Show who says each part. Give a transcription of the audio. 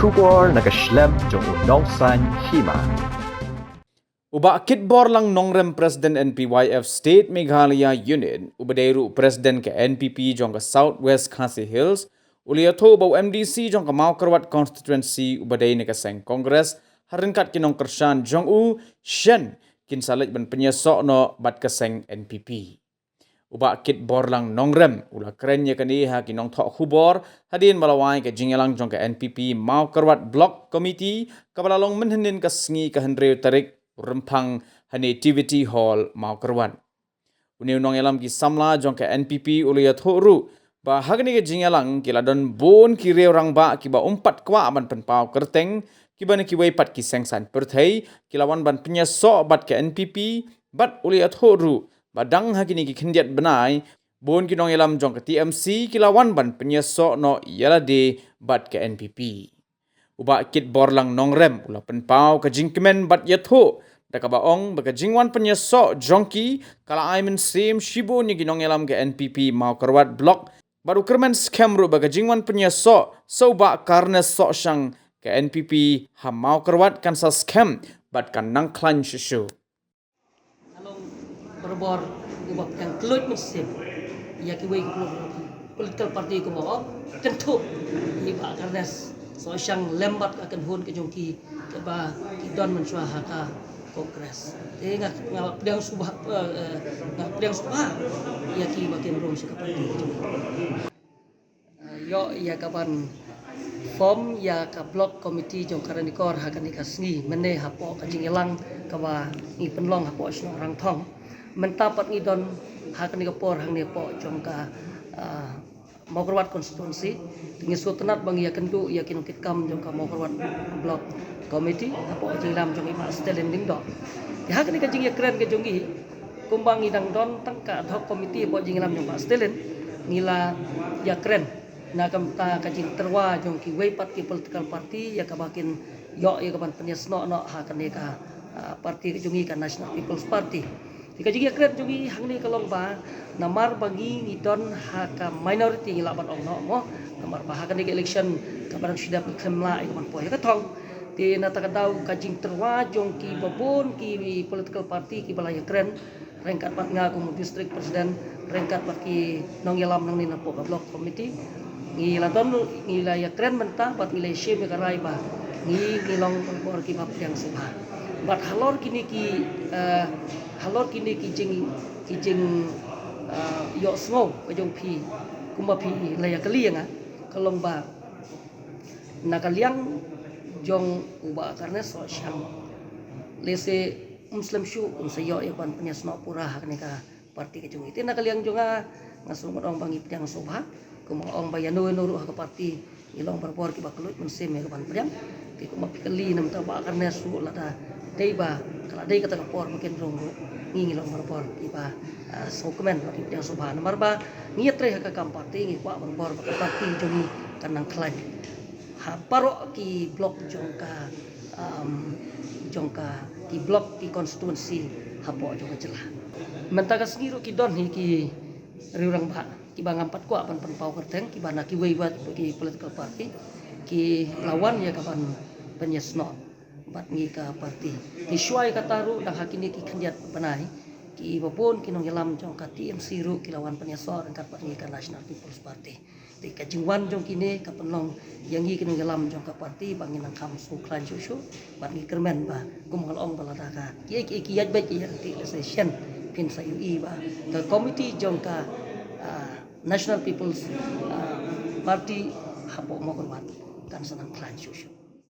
Speaker 1: Kubor nakaslem jong unongsan hima.
Speaker 2: Uba kitbor lang nongrem President NPYF State Meghalaya Unit, ubadeiru President ke NPP jong ke Southwest Khasi Hills, uliatho bau MDC jong ke Maukarwat Constituency ubadei ne ke Seng Congress, harinkat kinong kersan jong u Shen kin salit ban penyesok no bat ke Seng NPP. Uba kitbor lang nongrem, ula kerennya kani ha kinong thok khubor, hadin malawai ke jingelang jong ke NPP Maukarwat Block Committee, kabalalong menhenin ke sengi ke hendreu tarik rempang Nativity Hall Maukarwat. Uni unong elam ki samla jong ke NPP uliyat horu ba hagni ke jingelang kila don bon ki rang ba ki ba umpat kwa aman penpau kerteng ki ba ki weipat ki sengsan perthai kilawan ban penyesok bat ke NPP bat uliyat horu badang hagini ki khendiat benai bon ki nong elam jong ke TMC kilawan ban penyesok no yalade bat ke NPP. Uba kit borlang nongrem ula penpau ke jingkemen bat yatho daka baong baka jingwan penyesok jongki kala aimen sim shibo ni ginong elam ke NPP Maukarwat Block baru kermen skemru baka jingwan penyesok so ba karena sok syang ke NPP ha Maukarwat kan sa scam bat kan nang klan shishu.
Speaker 3: Berbor ubah yang kelut musim ia kiwei political party ko mo tentu iba karena so syang lembat akan hun ke jongki ke ba kidon mensua haka kongres ngak pedang subah ia ki bakin rom sika party yo ia kapan form ya ka block committee jong karanikor hakan ikasngi mene hapo kajingelang kawa ni penlong hapo sno orang thong mentapat ngidon hak ni kapor hang ni po jong ka Maukarwat Constituency tingi sutenat bang ya kendu ya kinukit kam jong ka Maukarwat Block Committee apo jilam jong ima stelen ding do di hak ni ka jing ya keren ke jongi kumbang idang don tangka ad hoc committee po jingilam jong pa stelen nila ya keren na kam ta ka jing terwa jong ki weipat ki political party ya ka bakin yo ya kapan penyesno no hak ni ka parti ke jongi ka National People's Party. Jika jika keren jungi hang ni kalong ba namar bagi ngidon haka minority ngilaban ong no mo namar ba haka ni election kabarang sudah kemla ikaman po ya katong ti natakadaw kajing terwa jong ki babon ki political party ki balaya keren rengkat pat nga kung district president rengkat pat ki nong yalam nang ni na po ka block committee ngiladon ngilaya keren menta pat ngilay shame karay ba ngilong por ki papyang subha bat halor kini ki jing yo sngo kajong pi kumba pi laya kaliang kalong ba nakaliang jong uba karena so syang lese muslim shu unsa yo yapan penyasno pura hak ni ka parti kajong iti nakaliang jonga ngasulungan ong bangi piang sobha kumang ong bayano nuru hak parti ilong berpor ki bakulut musim ya kapan priang ti kumba pikali nam ta ba karena su lada deiba kala dei kata kapor makin ronggo ngilong berpor iba sokumen parti yang sobha nomor ba ngiat re hak kam parti ngi kwa berpor ka parti jongi kanang klan ha paro ki blok jongka ki blok ki constituency hapo jongka celah mentaga sengiro ki don hi ki riurang ba ki bang empat ko apan penpau kerteng ki bana ki weibat ki political party ki lawan ya kapan penyesno bat ngi ka party ki syuai kataru dang hakini ki khendiat panai ki babon kinong yalam jongka TMC ru ki lawan penyesno rengkat pat ngi ka National People's Party di kajingwan jong kini kapenlong yang gi kinong yalam jong ka parti bangin ang kam su klan shushu bat ngi kermen ba kumal ong balada ka ki yat ba ki ti session pin sa ui ba ka committee jong ka National People's Party hapo Maukarwat kan sanang klan shushu